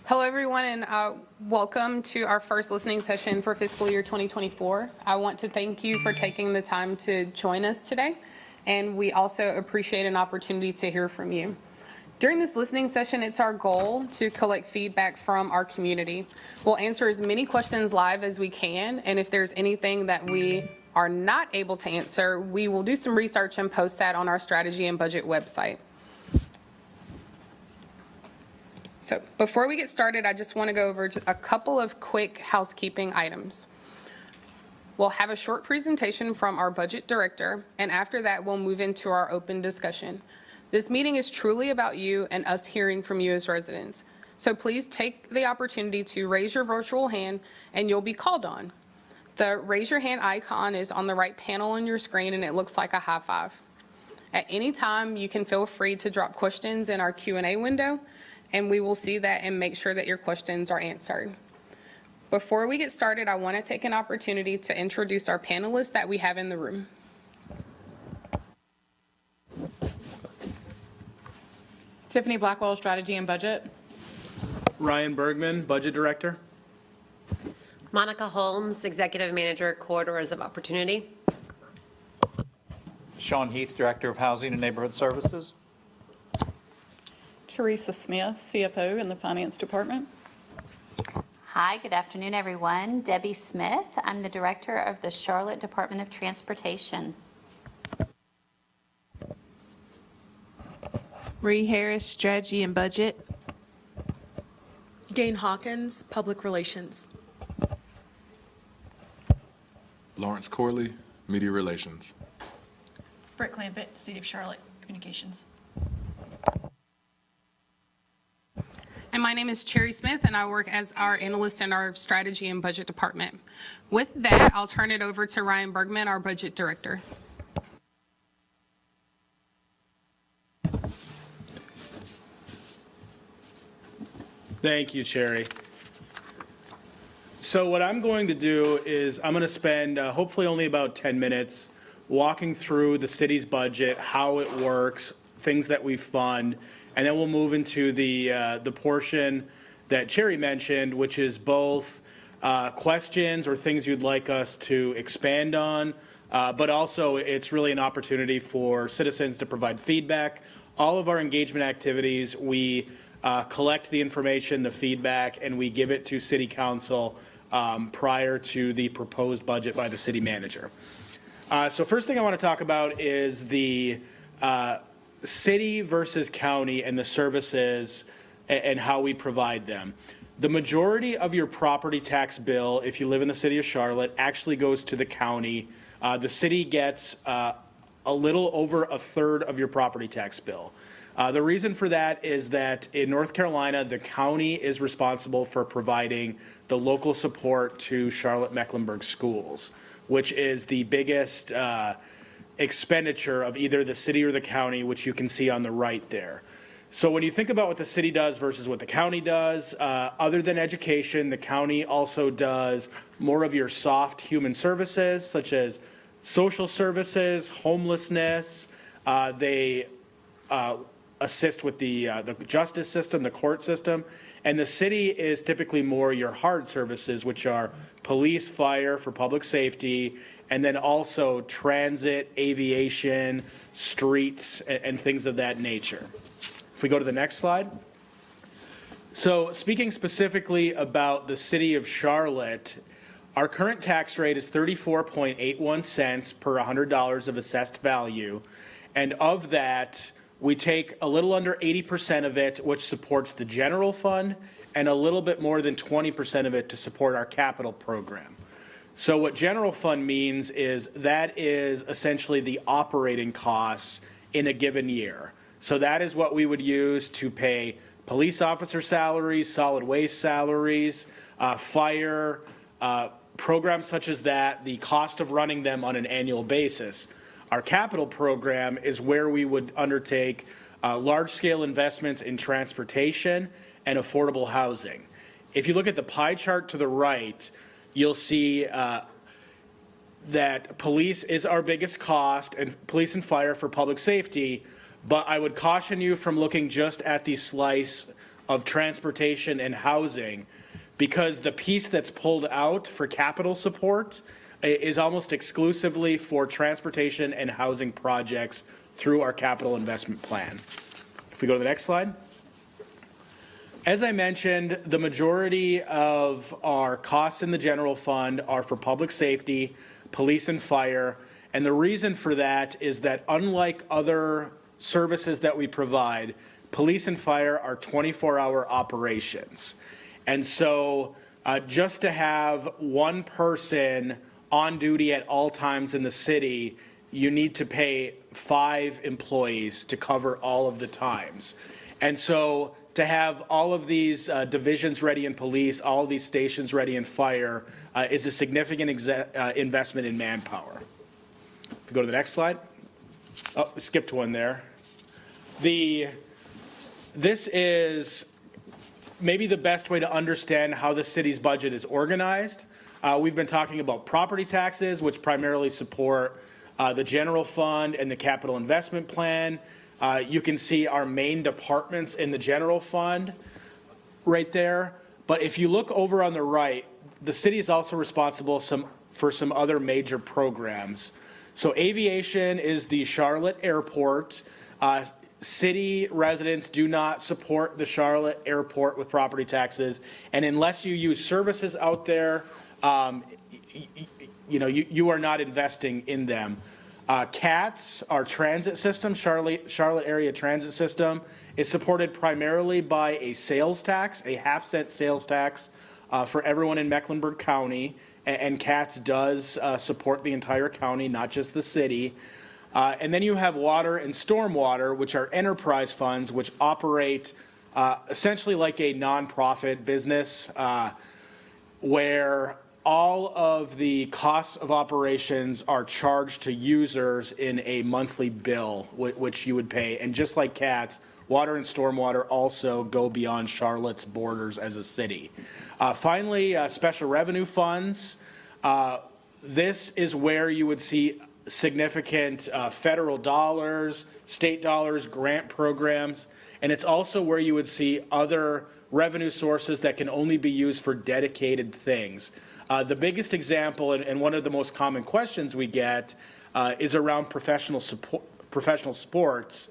Hello, everyone, and welcome to our first listening session for fiscal year 2024. I want to thank you for taking the time to join us today, and we also appreciate an opportunity to hear from you. During this listening session, it's our goal to collect feedback from our community. We'll answer as many questions live as we can, and if there's anything that we are not able to answer, we will do some research and post that on our strategy and budget website. So before we get started, I just want to go over a couple of quick housekeeping items. We'll have a short presentation from our budget director, and after that, we'll move into our open discussion. This meeting is truly about you and us hearing from you as residents. So please take the opportunity to raise your virtual hand and you'll be called on. The raise your hand icon is on the right panel on your screen and it looks like a high five. At any time, you can feel free to drop questions in our Q&A window, and we will see that and make sure that your questions are answered. Before we get started, I want to take an opportunity to introduce our panelists that we have in the room. Tiffany Blackwell, Strategy and Budget. Ryan Bergman, Budget Director. Monica Holmes, Executive Manager, Corridors of Opportunity. Sean Heath, Director of Housing and Neighborhood Services. Teresa Smith, CFO in the Finance Department. Hi, good afternoon, everyone. Debbie Smith. I'm the Director of the Charlotte Department of Transportation. Bree Harris, Strategy and Budget. Dane Hawkins, Public Relations. Lawrence Corley, Media Relations. Britt Clampett, City of Charlotte, Communications. And my name is Cherry Smith, and I work as our analyst in our strategy and budget department. With that, I'll turn it over to Ryan Bergman, our budget director. Thank you, Cherry. So what I'm going to do is I'm going to spend hopefully only about 10 minutes walking through the city's budget, how it works, things that we fund, and then we'll move into the portion that Cherry mentioned, which is both questions or things you'd like us to expand on, but also it's really an opportunity for citizens to provide feedback. All of our engagement activities, we collect the information, the feedback, and we give it to City Council prior to the proposed budget by the city manager. So first thing I want to talk about is the city versus county and the services and how we provide them. The majority of your property tax bill, if you live in the city of Charlotte, actually goes to the county. The city gets a little over a third of your property tax bill. The reason for that is that in North Carolina, the county is responsible for providing the local support to Charlotte-Mecklenburg schools, which is the biggest expenditure of either the city or the county, which you can see on the right there. So when you think about what the city does versus what the county does, other than education, the county also does more of your soft human services, such as social services, homelessness. They assist with the justice system, the court system. And the city is typically more your hard services, which are police, fire for public safety, and then also transit, aviation, streets, and things of that nature. If we go to the next slide. So speaking specifically about the city of Charlotte, our current tax rate is 34.81 cents per $100 of assessed value. And of that, we take a little under 80% of it, which supports the general fund, and a little bit more than 20% of it to support our capital program. So what general fund means is that is essentially the operating costs in a given year. So that is what we would use to pay police officer salaries, solid waste salaries, fire, programs such as that, the cost of running them on an annual basis. Our capital program is where we would undertake large-scale investments in transportation and affordable housing. If you look at the pie chart to the right, you'll see that police is our biggest cost, and police and fire for public safety. But I would caution you from looking just at the slice of transportation and housing, because the piece that's pulled out for capital support is almost exclusively for transportation and housing projects through our capital investment plan. If we go to the next slide. As I mentioned, the majority of our costs in the general fund are for public safety, police and fire. And the reason for that is that unlike other services that we provide, police and fire are 24-hour operations. And so just to have one person on duty at all times in the city, you need to pay 5 employees to cover all of the times. And so to have all of these divisions ready in police, all of these stations ready in fire, is a significant investment in manpower. If we go to the next slide. Oh, we skipped one there. This is maybe the best way to understand how the city's budget is organized. We've been talking about property taxes, which primarily support the general fund and the capital investment plan. You can see our main departments in the general fund right there. But if you look over on the right, the city is also responsible for some other major programs. So aviation is the Charlotte Airport. City residents do not support the Charlotte Airport with property taxes. And unless you use services out there, you are not investing in them. CATS, our transit system, Charlotte Area Transit System, is supported primarily by a sales tax, a half-cent sales tax for everyone in Mecklenburg County. And CATS does support the entire county, not just the city. And then you have water and stormwater, which are enterprise funds, which operate essentially like a nonprofit business, where all of the costs of operations are charged to users in a monthly bill, which you would pay. And just like CATS, water and stormwater also go beyond Charlotte's borders as a city. Finally, special revenue funds. This is where you would see significant federal dollars, state dollars, grant programs, and it's also where you would see other revenue sources that can only be used for dedicated things. The biggest example, and one of the most common questions we get, is around professional sports.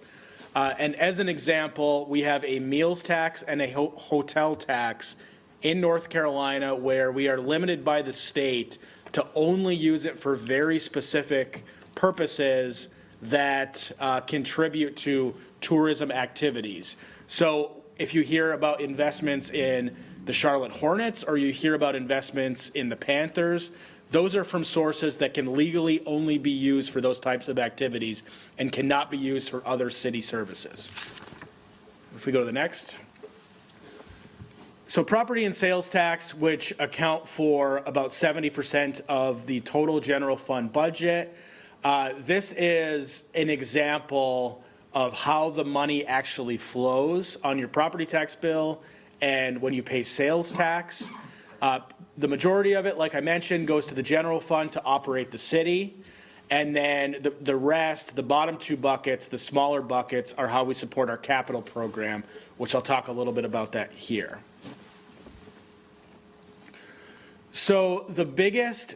And as an example, we have a meals tax and a hotel tax in North Carolina where we are limited by the state to only use it for very specific purposes that contribute to tourism activities. So if you hear about investments in the Charlotte Hornets or you hear about investments in the Panthers, those are from sources that can legally only be used for those types of activities and cannot be used for other city services. If we go to the next. So property and sales tax, which account for about 70% of the total general fund budget. This is an example of how the money actually flows on your property tax bill and when you pay sales tax. The majority of it, like I mentioned, goes to the general fund to operate the city. And then the rest, the bottom two buckets, the smaller buckets, are how we support our capital program, which I'll talk a little bit about that here. So the biggest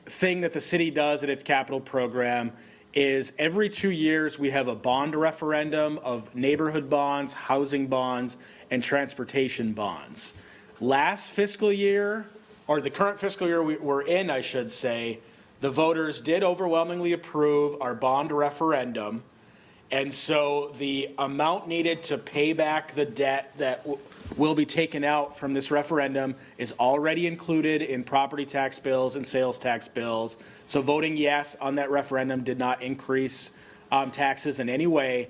thing that the city does in its capital program is every 2 years we have a bond referendum of neighborhood bonds, housing bonds, and transportation bonds. Last fiscal year, or the current fiscal year we're in, I should say, the voters did overwhelmingly approve our bond referendum. And so the amount needed to pay back the debt that will be taken out from this referendum is already included in property tax bills and sales tax bills. So voting yes on that referendum did not increase taxes in any way.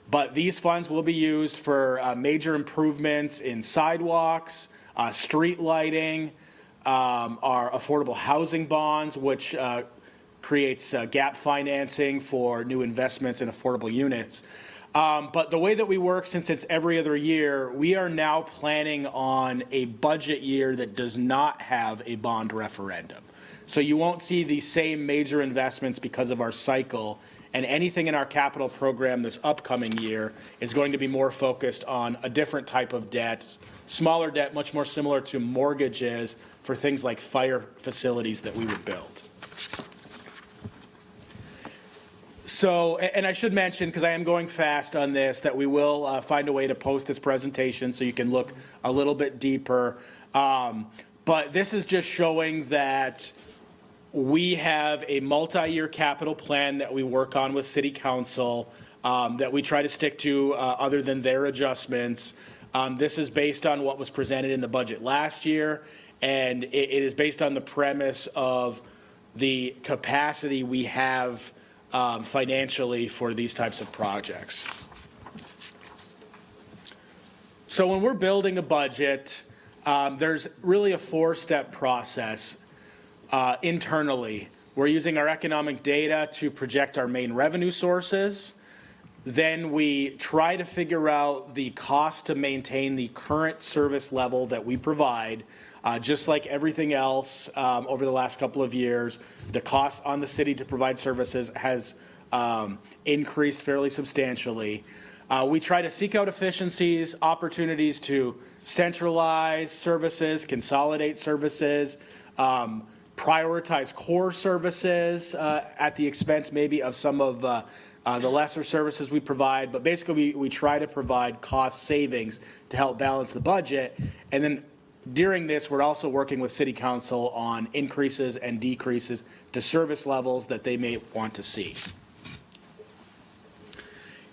But these funds will be used for major improvements in sidewalks, street lighting, our affordable housing bonds, which creates gap financing for new investments in affordable units. But the way that we work, since it's every other year, we are now planning on a budget year that does not have a bond referendum. So you won't see the same major investments because of our cycle, and anything in our capital program this upcoming year is going to be more focused on a different type of debt, smaller debt, much more similar to mortgages for things like fire facilities that we would build. So, and I should mention, because I am going fast on this, that we will find a way to post this presentation so you can look a little bit deeper. But this is just showing that we have a multi-year capital plan that we work on with City Council that we try to stick to other than their adjustments. This is based on what was presented in the budget last year, and it is based on the premise of the capacity we have financially for these types of projects. So when we're building a budget, there's really a four-step process internally. We're using our economic data to project our main revenue sources. Then we try to figure out the cost to maintain the current service level that we provide. Just like everything else over the last couple of years, the cost on the city to provide services has increased fairly substantially. We try to seek out efficiencies, opportunities to centralize services, consolidate services, prioritize core services at the expense maybe of some of the lesser services we provide. But basically, we try to provide cost savings to help balance the budget. And then during this, we're also working with City Council on increases and decreases to service levels that they may want to see.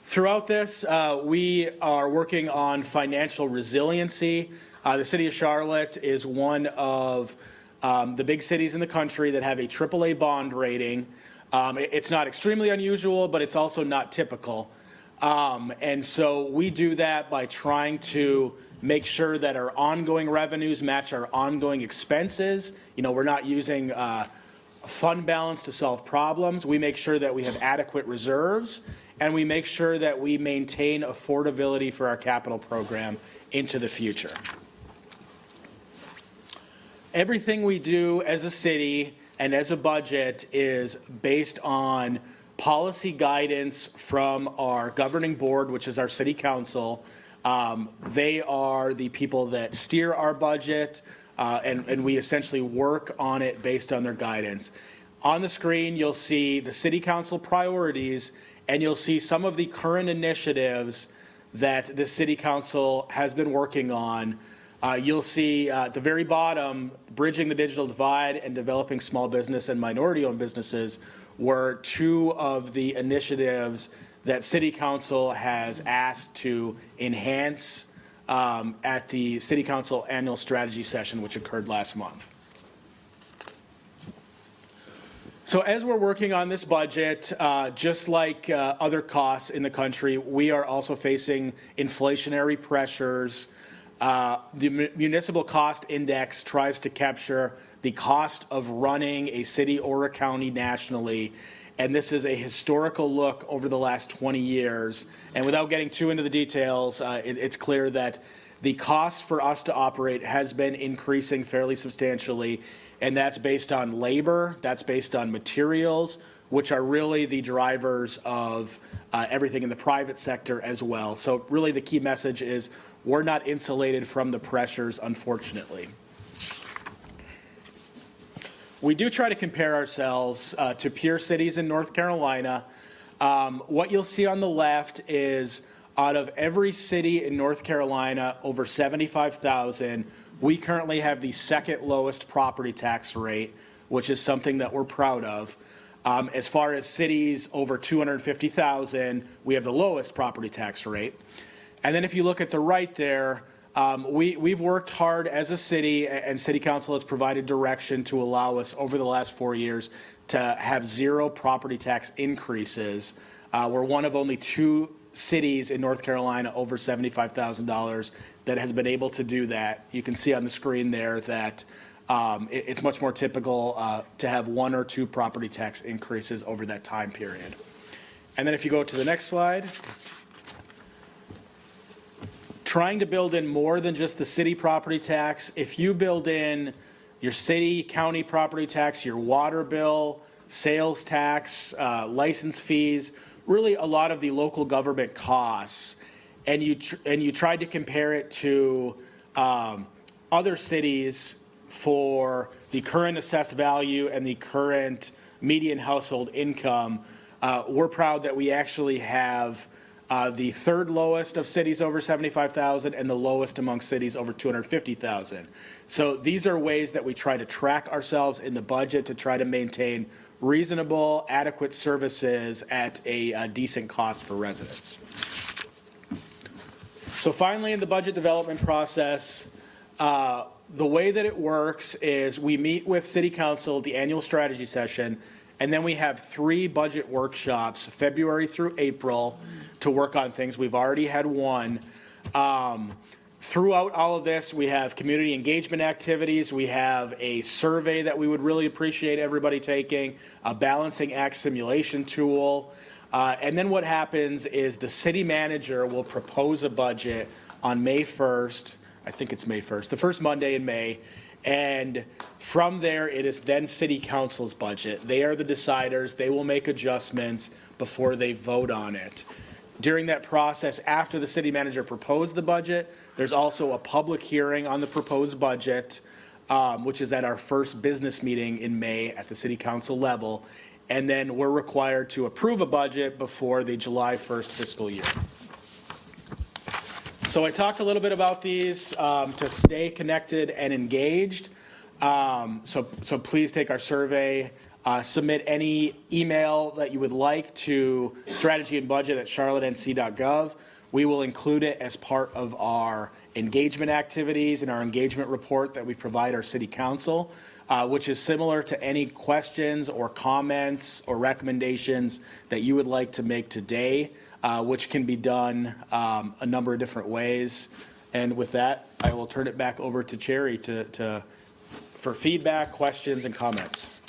Throughout this, we are working on financial resiliency. The City of Charlotte is one of the big cities in the country that have a AAA bond rating. It's not extremely unusual, but it's also not typical. And so we do that by trying to make sure that our ongoing revenues match our ongoing expenses. You know, we're not using fund balance to solve problems. We make sure that we have adequate reserves, and we make sure that we maintain affordability for our capital program into the future. Everything we do as a city and as a budget is based on policy guidance from our governing board, which is our City Council. They are the people that steer our budget, and we essentially work on it based on their guidance. On the screen, you'll see the City Council priorities, and you'll see some of the current initiatives that the City Council has been working on. You'll see at the very bottom, bridging the digital divide and developing small business and minority-owned businesses were two of the initiatives that City Council has asked to enhance at the City Council Annual Strategy Session, which occurred last month. So as we're working on this budget, just like other costs in the country, we are also facing inflationary pressures. The Municipal Cost Index tries to capture the cost of running a city or a county nationally, and this is a historical look over the last 20 years. And without getting too into the details, it's clear that the cost for us to operate has been increasing fairly substantially, and that's based on labor, that's based on materials, which are really the drivers of everything in the private sector as well. So really the key message is we're not insulated from the pressures, unfortunately. We do try to compare ourselves to peer cities in North Carolina. What you'll see on the left is out of every city in North Carolina over 75,000, we currently have the second lowest property tax rate, which is something that we're proud of. As far as cities over 250,000, we have the lowest property tax rate. And then if you look at the right there, we've worked hard as a city, and City Council has provided direction to allow us over the last 4 years to have zero property tax increases. We're one of only 2 cities in North Carolina over $75,000 that has been able to do that. You can see on the screen there that it's much more typical to have 1 or 2 property tax increases over that time period. And then if you go to the next slide, trying to build in more than just the city property tax. If you build in your city, county property tax, your water bill, sales tax, license fees, really a lot of the local government costs, and you tried to compare it to other cities for the current assessed value and the current median household income, we're proud that we actually have the third lowest of cities over 75,000 and the lowest among cities over 250,000. So these are ways that we try to track ourselves in the budget to try to maintain reasonable, adequate services at a decent cost for residents. So finally, in the budget development process, the way that it works is we meet with City Council at the annual strategy session, and then we have 3 budget workshops, February through April, to work on things. We've already had one. Throughout all of this, we have community engagement activities. We have a survey that we would really appreciate everybody taking, a balancing act simulation tool. And then what happens is the city manager will propose a budget on May 1st. I think it's May 1st, the first Monday in May. And from there, it is then City Council's budget. They are the deciders. They will make adjustments before they vote on it. During that process, after the city manager proposed the budget, there's also a public hearing on the proposed budget, which is at our first business meeting in May at the City Council level. And then we're required to approve a budget before the July 1st fiscal year. So I talked a little bit about these to stay connected and engaged. So please take our survey. Submit any email that you would like to strategyandbudget@charlottenc.gov. We will include it as part of our engagement activities and our engagement report that we provide our city council, which is similar to any questions or comments or recommendations that you would like to make today, which can be done a number of different ways. And with that, I will turn it back over to Cherry for feedback, questions, and comments.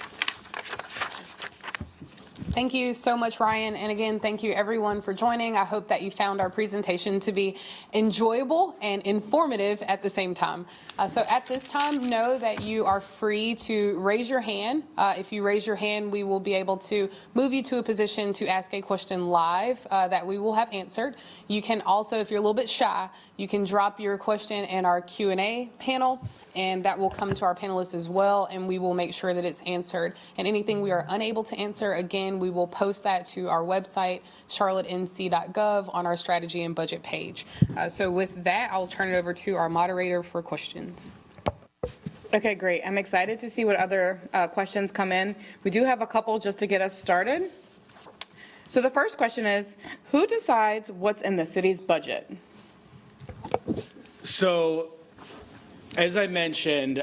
Thank you so much, Ryan. And again, thank you everyone for joining. I hope that you found our presentation to be enjoyable and informative at the same time. So at this time, know that you are free to raise your hand. If you raise your hand, we will be able to move you to a position to ask a question live that we will have answered. You can also, if you're a little bit shy, you can drop your question in our Q&A panel, and that will come to our panelists as well, and we will make sure that it's answered. And anything we are unable to answer, again, we will post that to our website, charlottenc.gov, on our strategy and budget page. So with that, I'll turn it over to our moderator for questions. Okay, great. I'm excited to see what other questions come in. We do have a couple just to get us started. So the first question is, who decides what's in the city's budget? So, as I mentioned,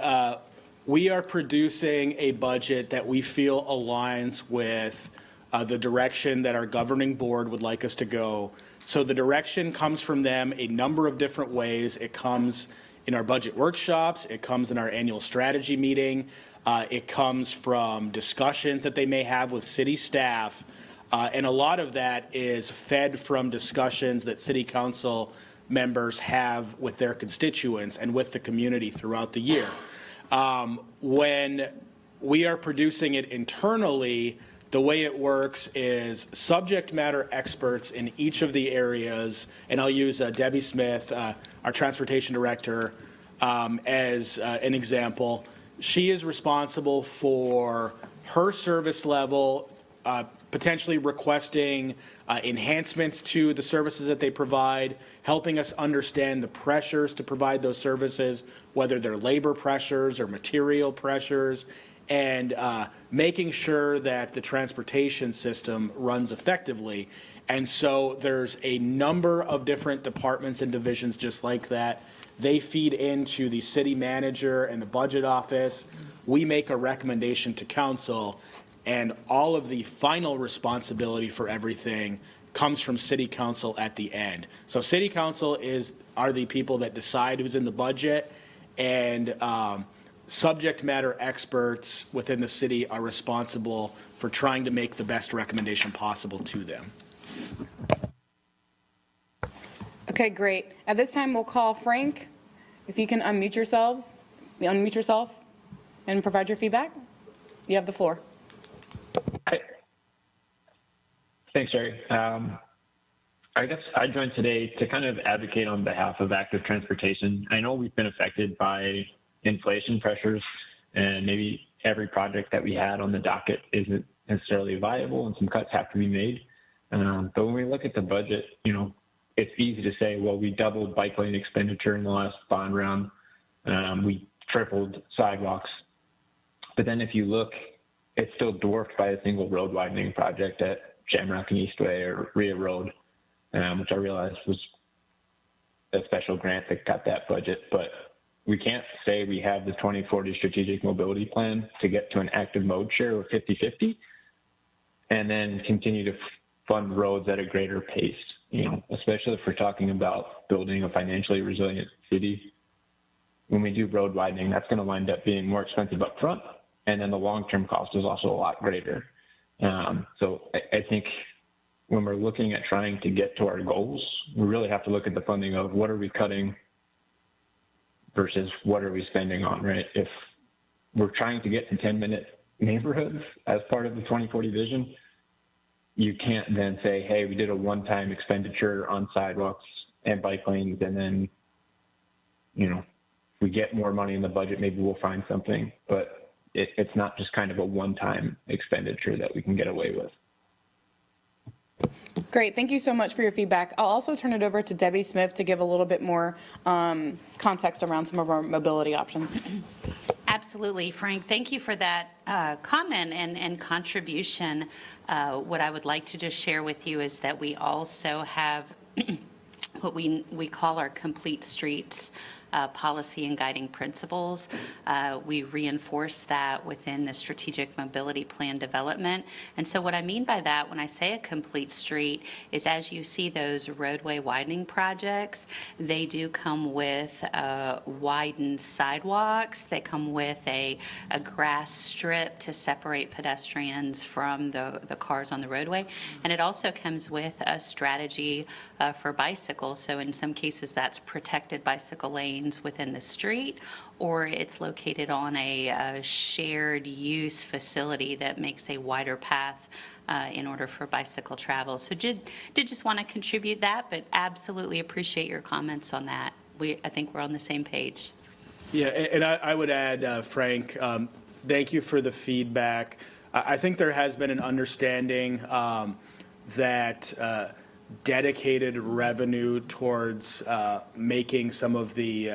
we are producing a budget that we feel aligns with the direction that our governing board would like us to go. So the direction comes from them a number of different ways. It comes in our budget workshops. It comes in our annual strategy meeting. It comes from discussions that they may have with city staff. And a lot of that is fed from discussions that city council members have with their constituents and with the community throughout the year. When we are producing it internally, the way it works is subject matter experts in each of the areas, and I'll use Debbie Smith, our transportation director, as an example. She is responsible for her service level, potentially requesting enhancements to the services that they provide, helping us understand the pressures to provide those services, whether they're labor pressures or material pressures, and making sure that the transportation system runs effectively. And so there's a number of different departments and divisions just like that. They feed into the city manager and the budget office. We make a recommendation to council, and all of the final responsibility for everything comes from city council at the end. So city council are the people that decide who's in the budget, and subject matter experts within the city are responsible for trying to make the best recommendation possible to them. Okay, great. At this time, we'll call Frank. If you can unmute yourself and provide your feedback. You have the floor. Thanks, Jerry. I guess I joined today to kind of advocate on behalf of active transportation. I know we've been affected by inflation pressures, and maybe every project that we had on the docket isn't necessarily viable, and some cuts have to be made. But when we look at the budget, it's easy to say, well, we doubled bike lane expenditure in the last bond round. We tripled sidewalks. But then if you look, it's still dwarfed by a single road widening project at Shamrock and Eastway or Rhea Road, which I realized was a special grant that got that budget. But we can't say we have the 2040 strategic mobility plan to get to an active mode share of 50-50 and then continue to fund roads at a greater pace, especially if we're talking about building a financially resilient city. When we do road widening, that's going to wind up being more expensive up front, and then the long-term cost is also a lot greater. So I think when we're looking at trying to get to our goals, we really have to look at the funding of what are we cutting versus what are we spending on, right? If we're trying to get to 10-minute neighborhoods as part of the 2040 vision, you can't then say, hey, we did a one-time expenditure on sidewalks and bike lanes, and then, if we get more money in the budget, maybe we'll find something. But it's not just kind of a one-time expenditure that we can get away with. Great. Thank you so much for your feedback. I'll also turn it over to Debbie Smith to give a little bit more context around some of our mobility options. Absolutely, Frank. Thank you for that comment and contribution. What I would like to just share with you is that we also have what we call our complete streets policy and guiding principles. We reinforce that within the strategic mobility plan development. And so what I mean by that when I say a complete street is as you see those roadway widening projects, they do come with widened sidewalks. They come with a grass strip to separate pedestrians from the cars on the roadway. And it also comes with a strategy for bicycles. So in some cases that's protected bicycle lanes within the street, or it's located on a shared use facility that makes a wider path in order for bicycle travel. So did just want to contribute that, but absolutely appreciate your comments on that. I think we're on the same page. Yeah, and I would add, Frank, thank you for the feedback. I think there has been an understanding that dedicated revenue towards making some of the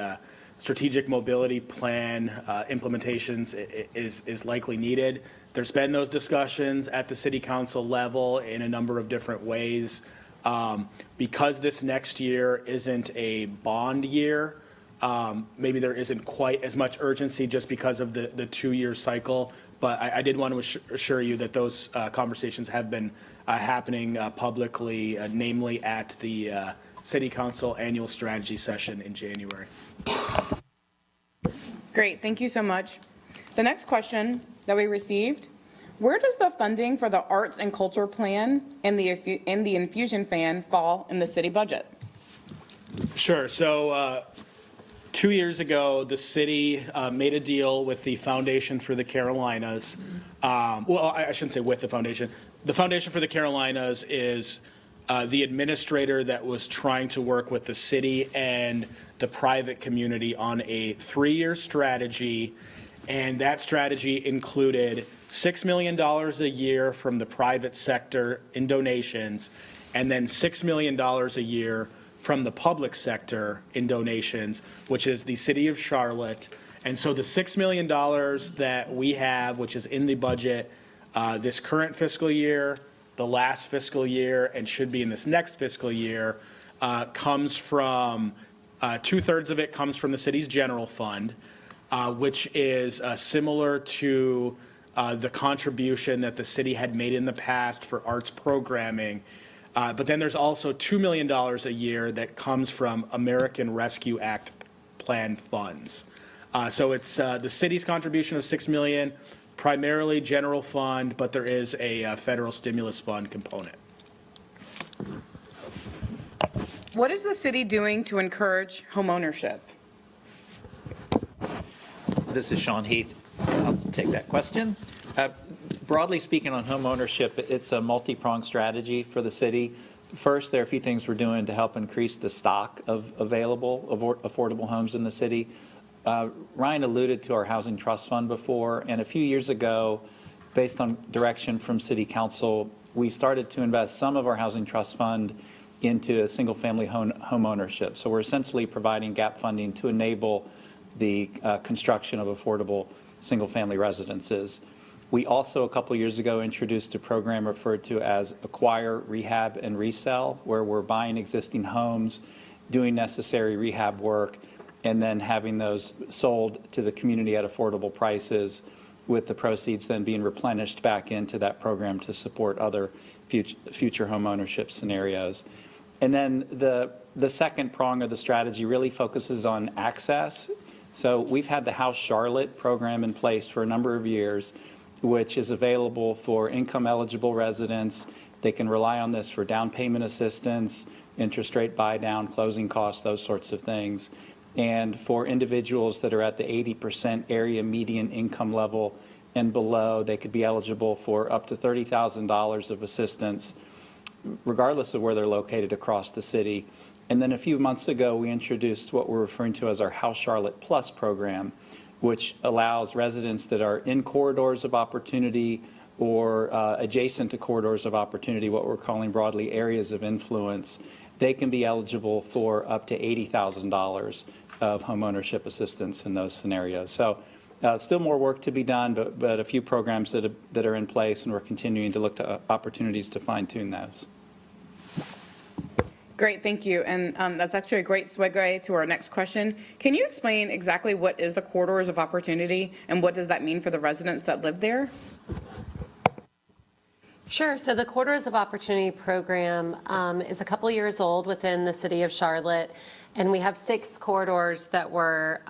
strategic mobility plan implementations is likely needed. There's been those discussions at the city council level in a number of different ways. Because this next year isn't a bond year, maybe there isn't quite as much urgency just because of the 2-year cycle. But I did want to assure you that those conversations have been happening publicly, namely at the City Council annual strategy session in January. Great, thank you so much. The next question that we received, where does the funding for the arts and culture plan and the infusion fan fall in the city budget? Sure. So 2 years ago, the city made a deal with the Foundation for the Carolinas. Well, I shouldn't say with the foundation. The Foundation for the Carolinas is the administrator that was trying to work with the city and the private community on a 3-year strategy. And that strategy included $6 million a year from the private sector in donations, and then $6 million a year from the public sector in donations, which is the city of Charlotte. And so the $6 million that we have, which is in the budget this current fiscal year, the last fiscal year, and should be in this next fiscal year, comes from, 2/3 of it comes from the city's general fund, which is similar to the contribution that the city had made in the past for arts programming. But then there's also $2 million a year that comes from American Rescue Act plan funds. So it's the city's contribution of $6 million, primarily general fund, but there is a federal stimulus fund component. What is the city doing to encourage homeownership? This is Sean Heath. I'll take that question. Broadly speaking, on home ownership, it's a multi-pronged strategy for the city. First, there are a few things we're doing to help increase the stock of available affordable homes in the city. Ryan alluded to our housing trust fund before, and a few years ago, based on direction from City Council, we started to invest some of our housing trust fund into a single-family home ownership. So we're essentially providing gap funding to enable the construction of affordable single-family residences. We also, a couple years ago, introduced a program referred to as Acquire, Rehab, and Resell, where we're buying existing homes, doing necessary rehab work, and then having those sold to the community at affordable prices, with the proceeds then being replenished back into that program to support other future home ownership scenarios. And then the second prong of the strategy really focuses on access. So we've had the House Charlotte program in place for a number of years, which is available for income-eligible residents. They can rely on this for down payment assistance, interest rate buy-down, closing costs, those sorts of things. And for individuals that are at the 80% area median income level and below, they could be eligible for up to $30,000 of assistance, regardless of where they're located across the city. And then a few months ago, we introduced what we're referring to as our House Charlotte Plus program, which allows residents that are in corridors of opportunity or adjacent to corridors of opportunity, what we're calling broadly areas of influence, they can be eligible for up to $80,000 of homeownership assistance in those scenarios. So still more work to be done, but a few programs that are in place, and we're continuing to look to opportunities to fine-tune those. Great, thank you. And that's actually a great segue to our next question. Can you explain exactly what is the corridors of opportunity and what does that mean for the residents that live there? Sure. So the Corridors of Opportunity program is a couple years old within the city of Charlotte, and we have 6 corridors that were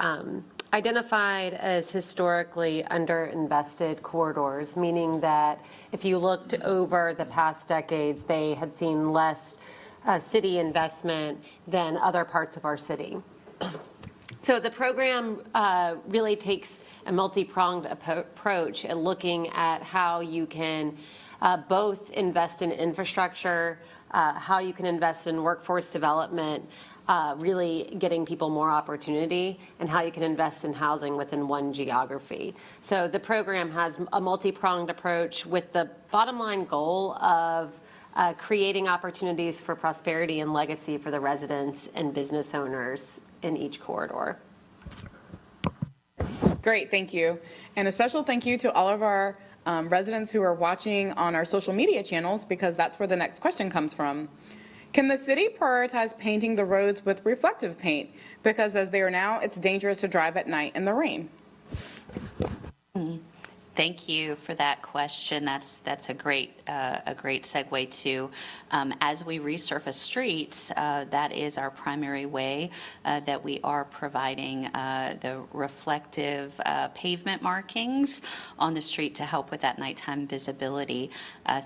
identified as historically underinvested corridors, meaning that if you looked over the past decades, they had seen less city investment than other parts of our city. So the program really takes a multi-pronged approach at looking at how you can both invest in infrastructure, how you can invest in workforce development, really getting people more opportunity, and how you can invest in housing within one geography. So the program has a multi-pronged approach with the bottom line goal of creating opportunities for prosperity and legacy for the residents and business owners in each corridor. Great, thank you. And a special thank you to all of our residents who are watching on our social media channels, because that's where the next question comes from. Can the city prioritize painting the roads with reflective paint? Because as they are now, it's dangerous to drive at night in the rain. Thank you for that question. That's a great segue to, as we resurface streets, that is our primary way that we are providing the reflective pavement markings on the street to help with that nighttime visibility.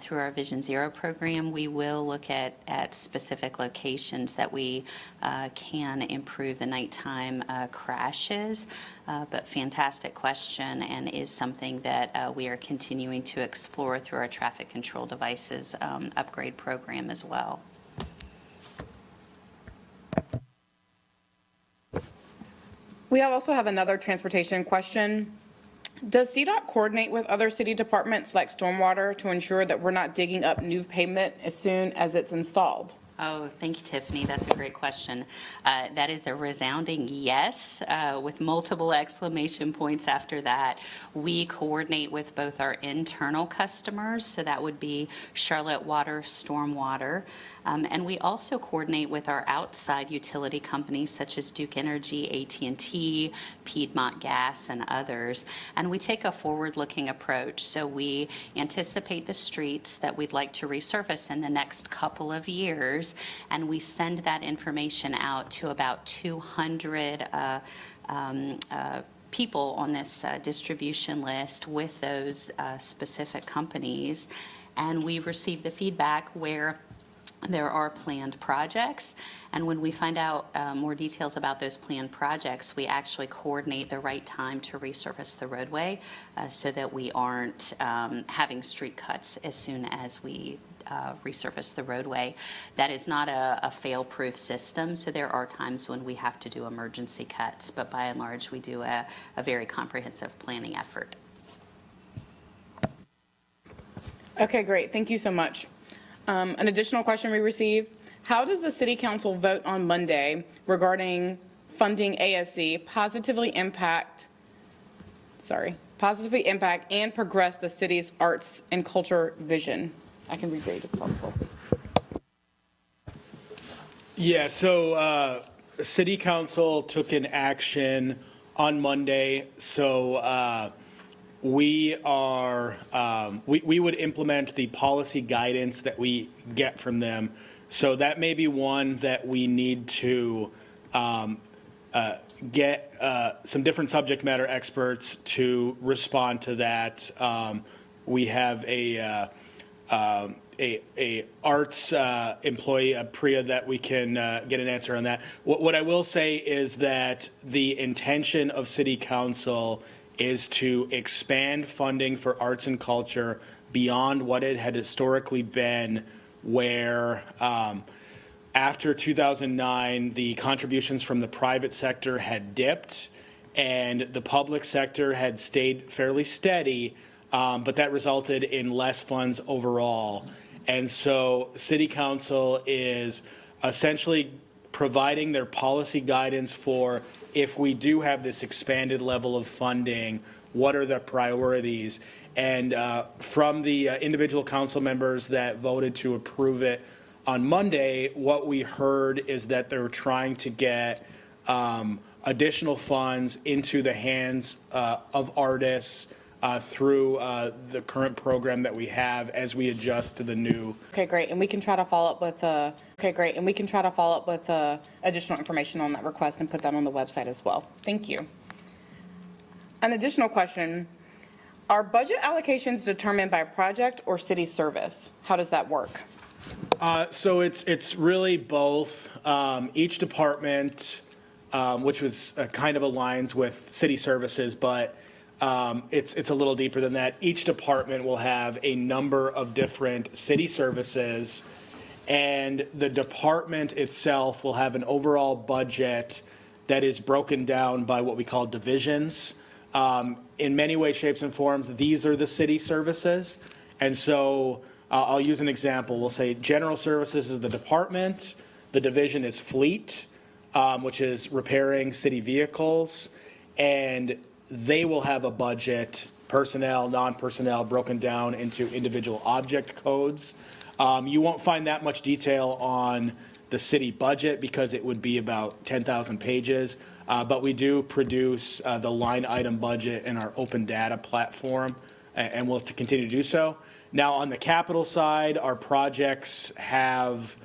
Through our Vision Zero program, we will look at specific locations that we can improve the nighttime crashes. But fantastic question, and is something that we are continuing to explore through our traffic control devices upgrade program as well. We also have another transportation question. Does CDOT coordinate with other city departments like stormwater to ensure that we're not digging up new pavement as soon as it's installed? Oh, thank you, Tiffany. That's a great question. That is a resounding yes, with multiple exclamation points after that. We coordinate with both our internal customers, so that would be Charlotte Water, Stormwater, and we also coordinate with our outside utility companies such as Duke Energy, AT&T, Piedmont Gas, and others. And we take a forward-looking approach. So we anticipate the streets that we'd like to resurface in the next couple of years, and we send that information out to about 200 people on this distribution list with those specific companies. And we receive the feedback where there are planned projects, and when we find out more details about those planned projects, we actually coordinate the right time to resurface the roadway so that we aren't having street cuts as soon as we resurface the roadway. That is not a fail-proof system, so there are times when we have to do emergency cuts, but by and large, we do a very comprehensive planning effort. Okay, great. Thank you so much. An additional question we received: how does the City Council vote on Monday regarding funding ASC positively impact and progress the city's arts and culture vision? I can read it if helpful. Yeah, so City Council took an action on Monday, so we would implement the policy guidance that we get from them. So that may be one that we need to get some different subject matter experts to respond to that. We have a arts employee, Priya, that we can get an answer on that. What I will say is that the intention of City Council is to expand funding for arts and culture beyond what it had historically been, where after 2009, the contributions from the private sector had dipped and the public sector had stayed fairly steady, but that resulted in less funds overall. And so City Council is essentially providing their policy guidance for, if we do have this expanded level of funding, what are the priorities? And from the individual council members that voted to approve it on Monday, what we heard is that they're trying to get additional funds into the hands of artists through the current program that we have as we adjust to the new. Okay, great. And we can try to follow up with additional information on that request and put that on the website as well. Thank you. An additional question: are budget allocations determined by project or city service? How does that work? So it's really both. Each department, which was kind of aligns with city services, but it's a little deeper than that. Each department will have a number of different city services, and the department itself will have an overall budget that is broken down by what we call divisions. In many ways, shapes, and forms, these are the city services. And so I'll use an example. We'll say general services is the department, the division is fleet, which is repairing city vehicles, and they will have a budget, personnel, non-personnel, broken down into individual object codes. You won't find that much detail on the city budget because it would be about 10,000 pages. But we do produce the line item budget in our open data platform, and we'll continue to do so. Now, on the capital side, our projects have,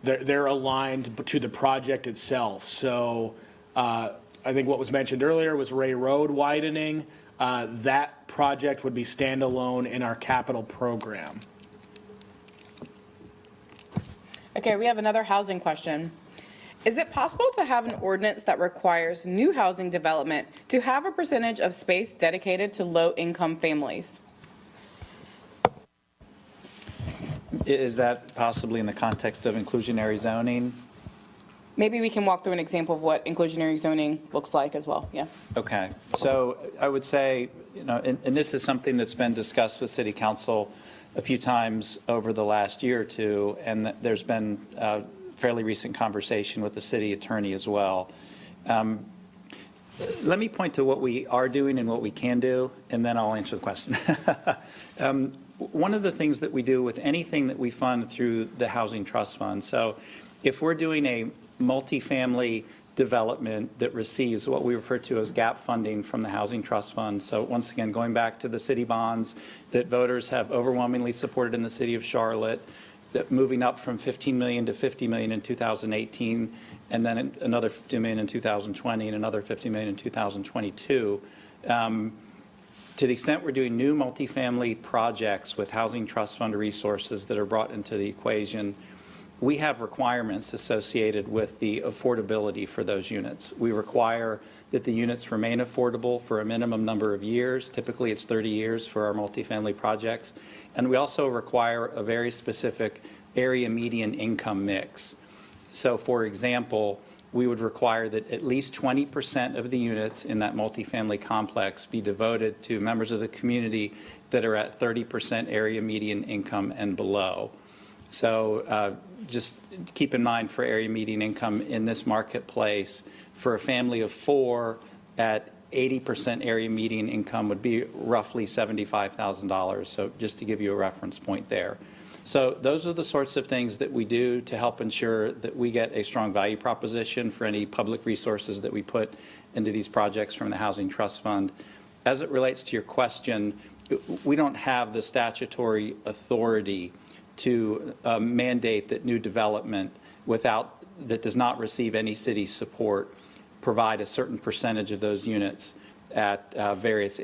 they're aligned to the project itself. So I think what was mentioned earlier was Ray Road widening. That project would be standalone in our capital program. Okay, we have another housing question. Is it possible to have an ordinance that requires new housing development to have a percentage of space dedicated to low-income families? Is that possibly in the context of inclusionary zoning? Maybe we can walk through an example of what inclusionary zoning looks like as well, yeah. Okay, so I would say, and this is something that's been discussed with City Council a few times over the last year or two, and there's been a fairly recent conversation with the city attorney as well. Let me point to what we are doing and what we can do, and then I'll answer the question. One of the things that we do with anything that we fund through the Housing Trust Fund, so if we're doing a multifamily development that receives what we refer to as gap funding from the Housing Trust Fund. So once again, going back to the city bonds that voters have overwhelmingly supported in the city of Charlotte, that moving up from 15 million to 50 million in 2018, and then another 50 million in 2020 and another 50 million in 2022. To the extent we're doing new multifamily projects with Housing Trust Fund resources that are brought into the equation, we have requirements associated with the affordability for those units. We require that the units remain affordable for a minimum number of years. Typically, it's 30 years for our multifamily projects. And we also require a very specific area median income mix. So, for example, we would require that at least 20% of the units in that multifamily complex be devoted to members of the community that are at 30% area median income and below. So just keep in mind for area median income in this marketplace, for a family of 4 at 80% area median income would be roughly $75,000. So just to give you a reference point there. So those are the sorts of things that we do to help ensure that we get a strong value proposition for any public resources that we put into these projects from the Housing Trust Fund. As it relates to your question, we don't have the statutory authority to mandate that new development that does not receive any city support provide a certain percentage of those units at various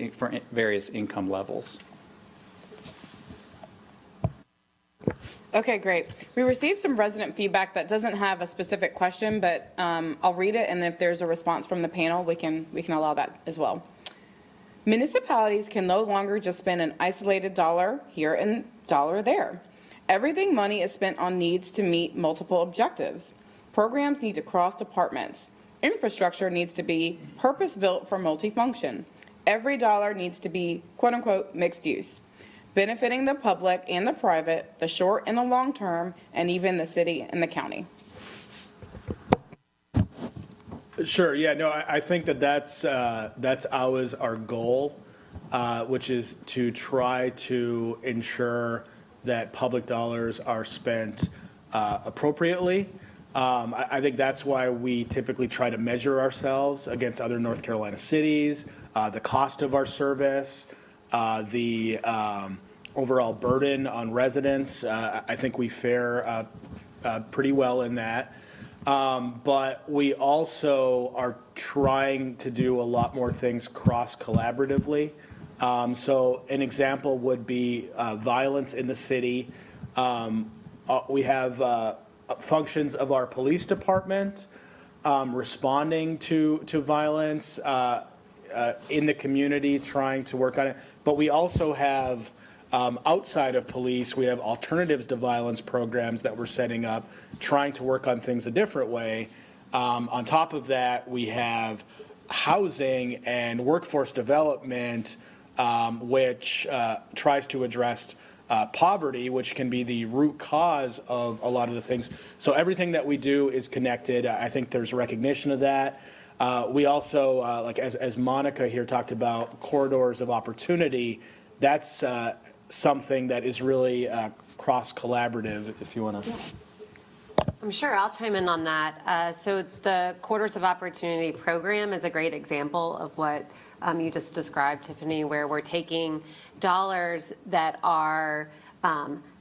income levels. Okay, great. We received some resident feedback that doesn't have a specific question, but I'll read it, and if there's a response from the panel, we can allow that as well. Municipalities can no longer just spend an isolated dollar here and dollar there. Everything money is spent on needs to meet multiple objectives. Programs need to cross departments. Infrastructure needs to be purpose-built for multifunction. Every dollar needs to be, quote-unquote, mixed use, benefiting the public and the private, the short and the long term, and even the city and the county. Sure. Yeah. No. I think that's always our goal, which is to try to ensure that public dollars are spent appropriately. I think that's why we typically try to measure ourselves against other North Carolina cities, the cost of our service, the overall burden on residents. I think we fare pretty well in that. But we also are trying to do a lot more things cross-collaboratively. So an example would be violence in the city. We have functions of our police department responding to violence in the community, trying to work on it. But we also have, outside of police, we have alternatives to violence programs that we're setting up, trying to work on things a different way. On top of that, we have housing and workforce development, which tries to address poverty, which can be the root cause of a lot of the things. So everything that we do is connected. I think there's recognition of that. We also, like as Monica here talked about, corridors of opportunity. That's something that is really cross-collaborative, if you want to. I'm sure I'll chime in on that. So the Quarters of Opportunity program is a great example of what you just described, Tiffany, where we're taking dollars that are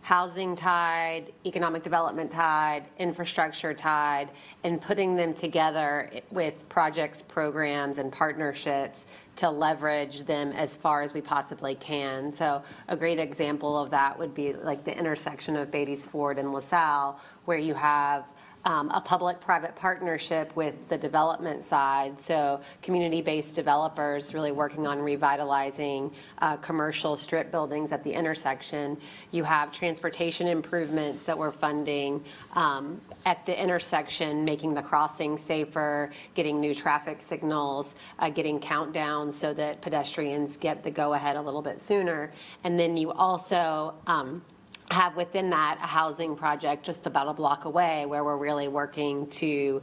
housing tied, economic development tied, infrastructure tied, and putting them together with projects, programs, and partnerships to leverage them as far as we possibly can. So a great example of that would be like the intersection of Beatty's Ford and LaSalle, where you have a public-private partnership with the development side. So community-based developers really working on revitalizing commercial strip buildings at the intersection. You have transportation improvements that we're funding at the intersection, making the crossing safer, getting new traffic signals, getting countdowns so that pedestrians get the go-ahead a little bit sooner. And then you also have within that a housing project just about a block away where we're really working to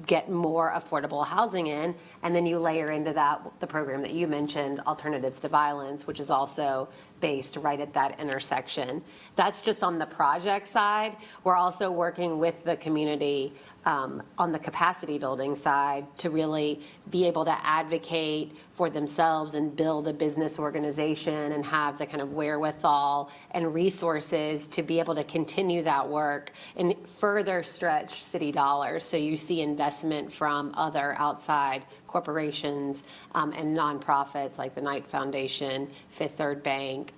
get more affordable housing in. And then you layer into that the program that you mentioned, Alternatives to Violence, which is also based right at that intersection. That's just on the project side. We're also working with the community on the capacity building side to really be able to advocate for themselves and build a business organization and have the kind of wherewithal and resources to be able to continue that work and further stretch city dollars. So you see investment from other outside corporations and nonprofits like the Knight Foundation, Fifth Third Bank,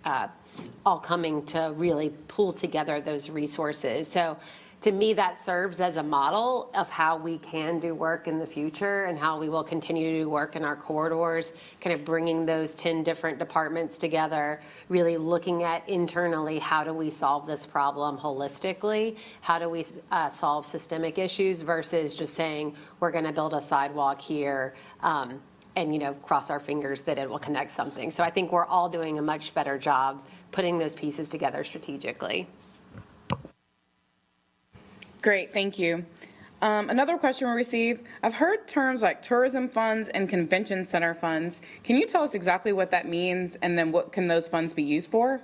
all coming to really pull together those resources. So to me, that serves as a model of how we can do work in the future and how we will continue to do work in our corridors, kind of bringing those 10 different departments together, really looking at internally, how do we solve this problem holistically? How do we solve systemic issues versus just saying, we're going to build a sidewalk here and, cross our fingers that it will connect something. So I think we're all doing a much better job putting those pieces together strategically. Great, thank you. Another question we received, I've heard terms like tourism funds and convention center funds. Can you tell us exactly what that means and then what can those funds be used for?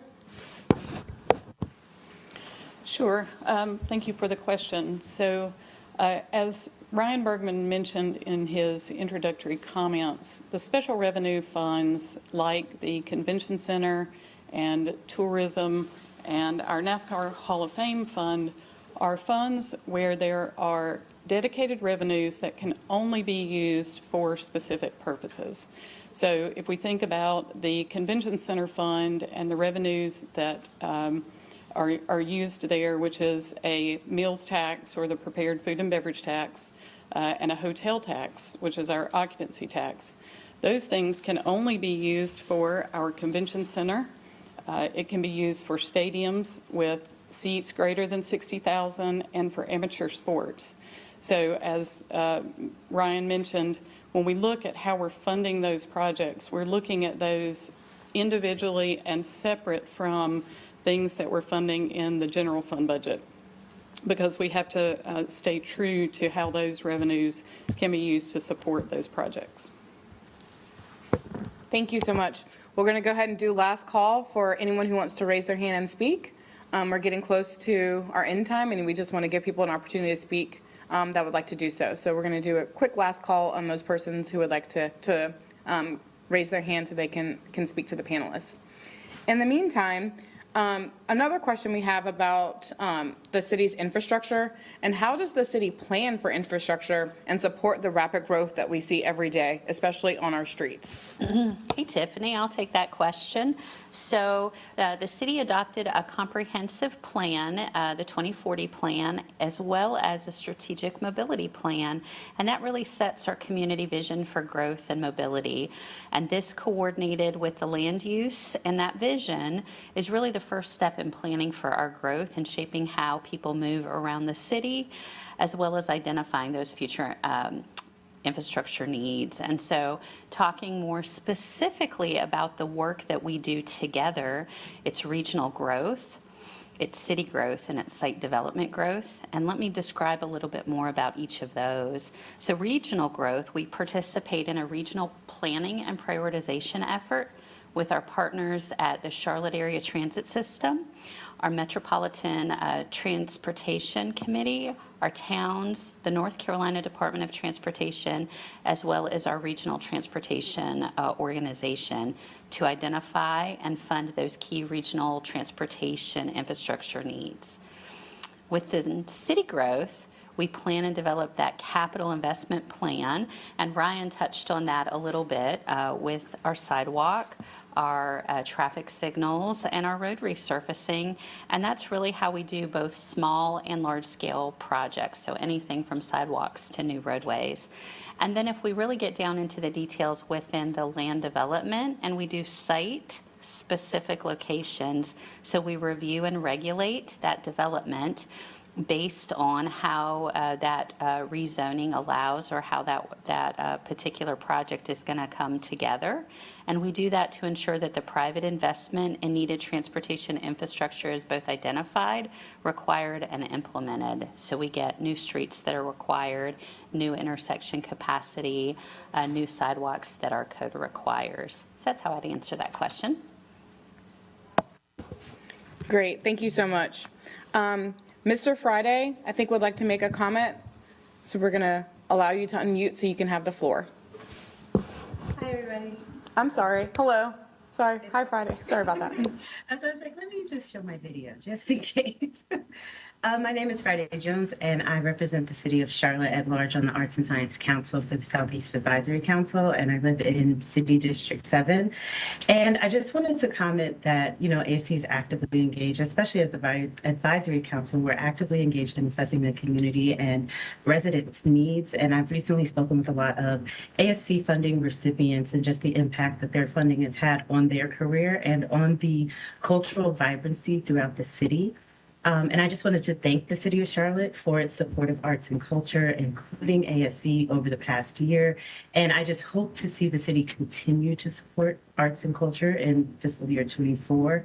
Sure. Thank you for the question. So as Ryan Bergman mentioned in his introductory comments, the special revenue funds like the Convention Center and tourism and our NASCAR Hall of Fame fund are funds where there are dedicated revenues that can only be used for specific purposes. So if we think about the Convention Center Fund and the revenues that are used there, which is a meals tax or the prepared food and beverage tax, and a hotel tax, which is our occupancy tax, those things can only be used for our convention center. It can be used for stadiums with seats greater than 60,000 and for amateur sports. So as Ryan mentioned, when we look at how we're funding those projects, we're looking at those individually and separate from things that we're funding in the general fund budget, because we have to stay true to how those revenues can be used to support those projects. Thank you so much. We're going to go ahead and do last call for anyone who wants to raise their hand and speak. We're getting close to our end time, and we just want to give people an opportunity to speak that would like to do so. So we're going to do a quick last call on those persons who would like to raise their hand so they can speak to the panelists. In the meantime, another question we have about the city's infrastructure, and how does the city plan for infrastructure and support the rapid growth that we see every day, especially on our streets? Hey, Tiffany, I'll take that question. So the city adopted a comprehensive plan, the 2040 plan, as well as a strategic mobility plan, and that really sets our community vision for growth and mobility. And this coordinated with the land use, and that vision is really the first step in planning for our growth and shaping how people move around the city, as well as identifying those future infrastructure needs. And so talking more specifically about the work that we do together, it's regional growth, it's city growth, and it's site development growth. And let me describe a little bit more about each of those. So regional growth, we participate in a regional planning and prioritization effort with our partners at the Charlotte Area Transit System, our Metropolitan Transportation Committee, our towns, the North Carolina Department of Transportation, as well as our Regional Transportation Organization to identify and fund those key regional transportation infrastructure needs. Within city growth, we plan and develop that capital investment plan, and Ryan touched on that a little bit with our sidewalk, our traffic signals, and our road resurfacing, and that's really how we do both small and large-scale projects, so anything from sidewalks to new roadways. And then if we really get down into the details within the land development, and we do site-specific locations, so we review and regulate that development based on how that rezoning allows or how that particular project is going to come together. And we do that to ensure that the private investment in needed transportation infrastructure is both identified, required, and implemented. So we get new streets that are required, new intersection capacity, new sidewalks that our code requires. So that's how I'd answer that question. Great, thank you so much. Mr. Friday, I think would like to make a comment. So we're going to allow you to unmute so you can have the floor. Hi, everybody. I'm sorry. Hello. Sorry. Hi, Friday. Sorry about that. So I was like, let me just show my video just in case. My name is Friday Jones, and I represent the city of Charlotte at large on the Arts and Science Council for the Southeast Advisory Council, and I live in City District 7. And I just wanted to comment that, ASC is actively engaged, especially as the Advisory Council. We're actively engaged in assessing the community and residents' needs, and I've recently spoken with a lot of ASC funding recipients and just the impact that their funding has had on their career and on the cultural vibrancy throughout the city. And I just wanted to thank the City of Charlotte for its support of arts and culture, including ASC over the past year. And I just hope to see the city continue to support arts and culture in fiscal year 24.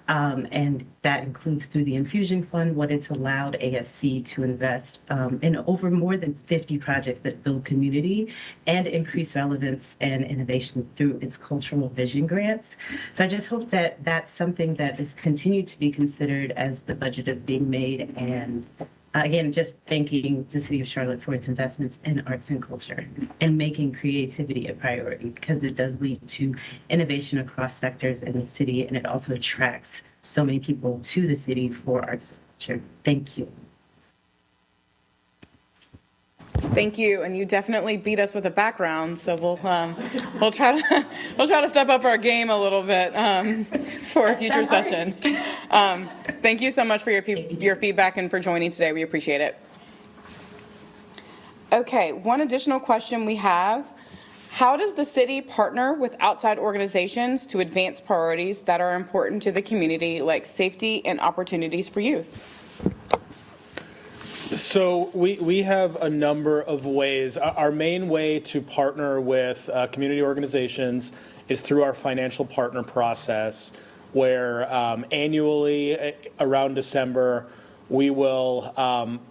And that includes through the Infusion Fund, what it's allowed ASC to invest in over more than 50 projects that build community and increase relevance and innovation through its cultural vision grants. So I just hope that that's something that is continued to be considered as the budget is being made. And again, just thanking the City of Charlotte for its investments in arts and culture and making creativity a priority, because it does lead to innovation across sectors in the city, and it also attracts so many people to the city for arts and culture. Thank you. Thank you, and you definitely beat us with a background, so we'll try to step up our game a little bit for a future session. Thank you so much for your feedback and for joining today. We appreciate it. Okay, one additional question we have. How does the city partner with outside organizations to advance priorities that are important to the community, like safety and opportunities for youth? So we have a number of ways. Our main way to partner with community organizations is through our financial partner process, where annually around December, we will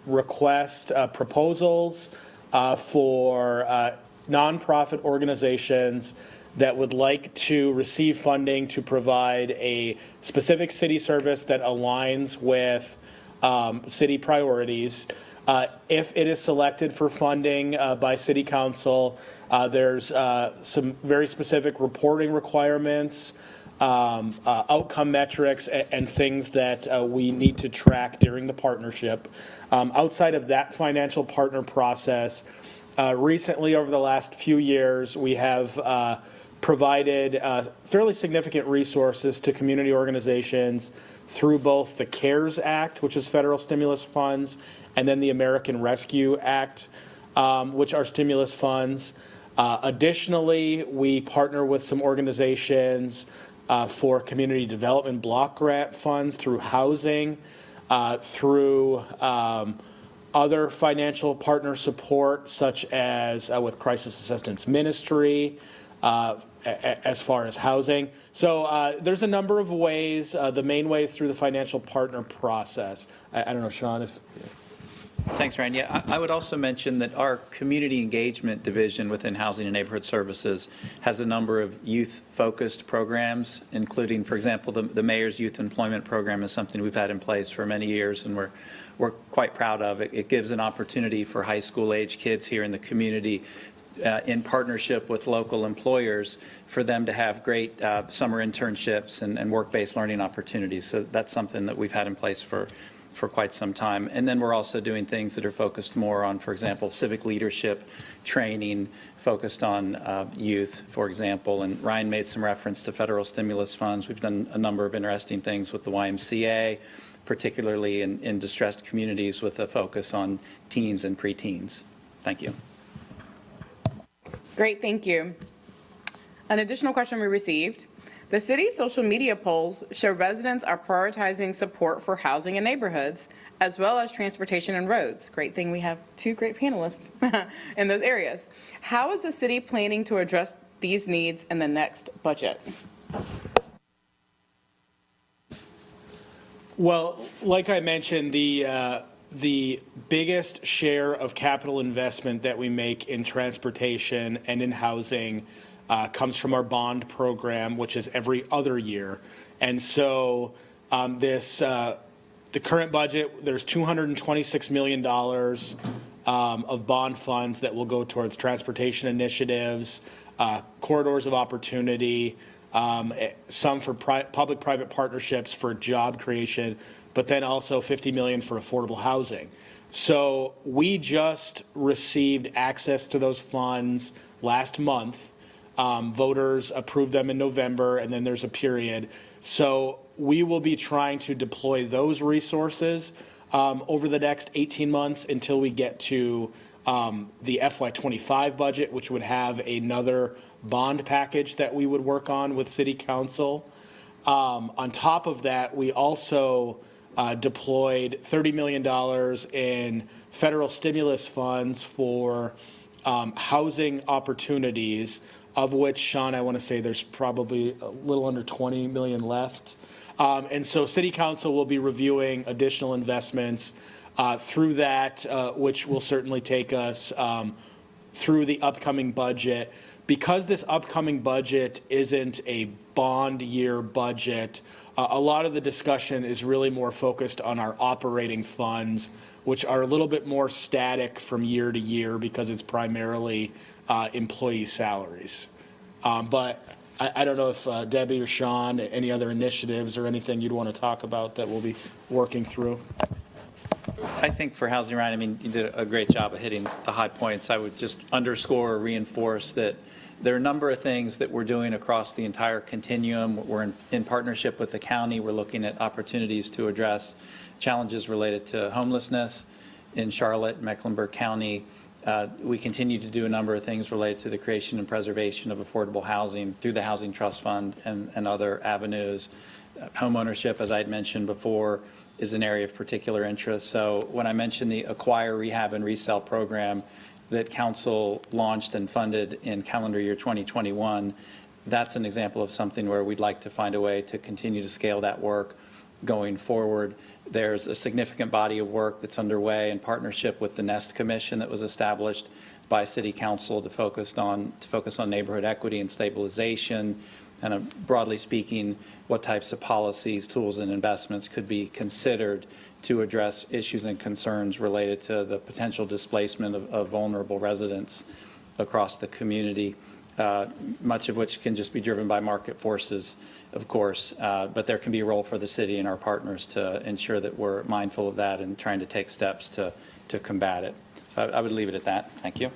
request proposals for nonprofit organizations that would like to receive funding to provide a specific city service that aligns with city priorities. If it is selected for funding by City Council, there's some very specific reporting requirements, outcome metrics, and things that we need to track during the partnership. Outside of that financial partner process, recently, over the last few years, we have provided fairly significant resources to community organizations through both the CARES Act, which is federal stimulus funds, and then the American Rescue Act, which are stimulus funds. Additionally, we partner with some organizations for community development block grant funds through housing, through other financial partner support, such as with Crisis Assistance Ministry, as far as housing. So there's a number of ways. The main way is through the financial partner process. I don't know, Sean, if... Thanks, Ryan. Yeah, I would also mention that our community engagement division within Housing and Neighborhood Services has a number of youth-focused programs, including, for example, the Mayor's Youth Employment Program is something we've had in place for many years, and we're quite proud of it. It gives an opportunity for high school-age kids here in the community in partnership with local employers for them to have great summer internships and work-based learning opportunities. So that's something that we've had in place for quite some time. And then we're also doing things that are focused more on, for example, civic leadership training, focused on youth, for example. And Ryan made some reference to federal stimulus funds. We've done a number of interesting things with the YMCA, particularly in distressed communities with a focus on teens and preteens. Thank you. Great, thank you. An additional question we received. The city's social media polls show residents are prioritizing support for housing and neighborhoods, as well as transportation and roads. Great thing we have two great panelists in those areas. How is the city planning to address these needs in the next budget? Well, like I mentioned, the biggest share of capital investment that we make in transportation and in housing comes from our bond program, which is every other year. And so the current budget, there's $226 million of bond funds that will go towards transportation initiatives, corridors of opportunity, some for public-private partnerships for job creation, but then also $50 million for affordable housing. So we just received access to those funds last month. Voters approved them in November, and then there's a period. So we will be trying to deploy those resources over the next 18 months until we get to the FY2025 budget, which would have another bond package that we would work on with City Council. On top of that, we also deployed $30 million in federal stimulus funds for housing opportunities, of which, Sean, I want to say there's probably a little under 20 million left. And so City Council will be reviewing additional investments through that, which will certainly take us through the upcoming budget. Because this upcoming budget isn't a bond year budget, a lot of the discussion is really more focused on our operating funds, which are a little bit more static from year to year because it's primarily employee salaries. But I don't know if Debbie or Sean, any other initiatives or anything you'd want to talk about that we'll be working through. I think for housing, Ryan, I mean, you did a great job of hitting the high points. I would just underscore or reinforce that there are a number of things that we're doing across the entire continuum. We're in partnership with the county. We're looking at opportunities to address challenges related to homelessness in Charlotte, Mecklenburg County. We continue to do a number of things related to the creation and preservation of affordable housing through the Housing Trust Fund and other avenues. Home ownership, as I had mentioned before, is an area of particular interest. So when I mentioned the Acquire, Rehab, and Resell program that Council launched and funded in calendar year 2021, that's an example of something where we'd like to find a way to continue to scale that work going forward. There's a significant body of work that's underway in partnership with the Nest Commission that was established by City Council to focus on neighborhood equity and stabilization, and broadly speaking, what types of policies, tools, and investments could be considered to address issues and concerns related to the potential displacement of vulnerable residents across the community, much of which can just be driven by market forces, of course, but there can be a role for the city and our partners to ensure that we're mindful of that and trying to take steps to combat it. So I would leave it at that. Thank you.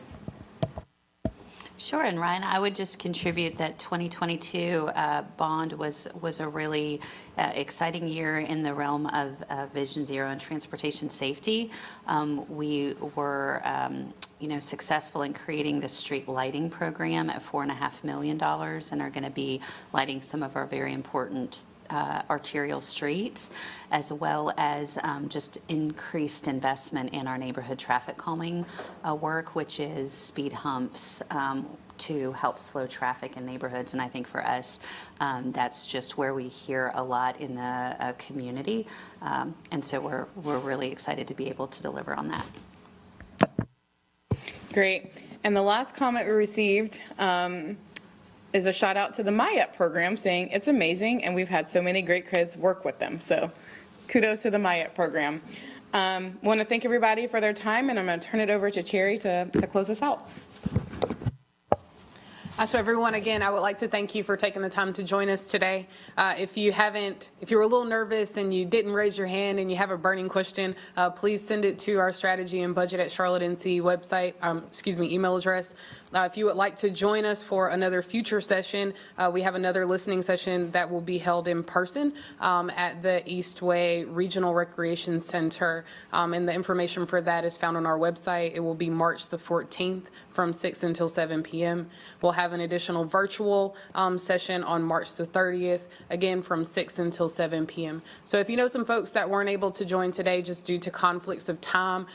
Sure, and Ryan, I would just contribute that 2022 bond was a really exciting year in the realm of Vision Zero and transportation safety. We were successful in creating the street lighting program at $4.5 million and are going to be lighting some of our very important arterial streets, as well as just increased investment in our neighborhood traffic calming work, which is speed humps, to help slow traffic in neighborhoods. And I think for us, that's just where we hear a lot in the community. And so we're really excited to be able to deliver on that. Great. And the last comment we received is a shout out to the MyUp program saying it's amazing and we've had so many great kids work with them. So kudos to the MyUp program. Want to thank everybody for their time, and I'm going to turn it over to Cherry to close us out. So everyone, again, I would like to thank you for taking the time to join us today. If you were a little nervous and you didn't raise your hand and you have a burning question, please send it to our strategy and budget at Charlotte NC website, email address. If you would like to join us for another future session, we have another listening session that will be held in person at the Eastway Regional Recreation Center. And the information for that is found on our website. It will be March the 14th from 6 until 7 p.m. We'll have an additional virtual session on March the 30th, again from 6 until 7 p.m. So if you know some folks that weren't able to join today just due to conflicts of time,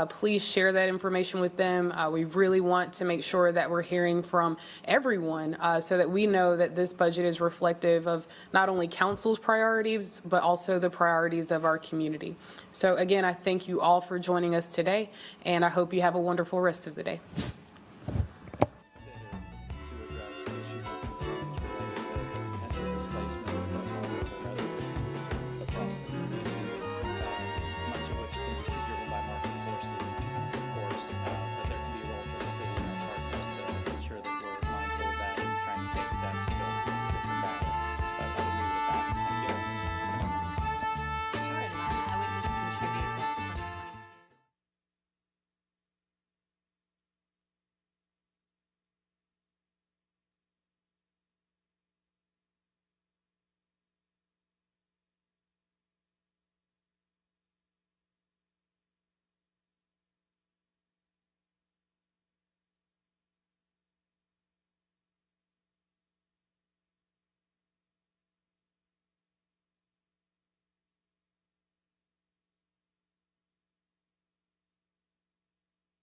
please share that information with them. We really want to make sure that we're hearing from everyone so that we know that this budget is reflective of not only council's priorities, but also the priorities of our community. So again, I thank you all for joining us today, and I hope you have a wonderful rest of the day.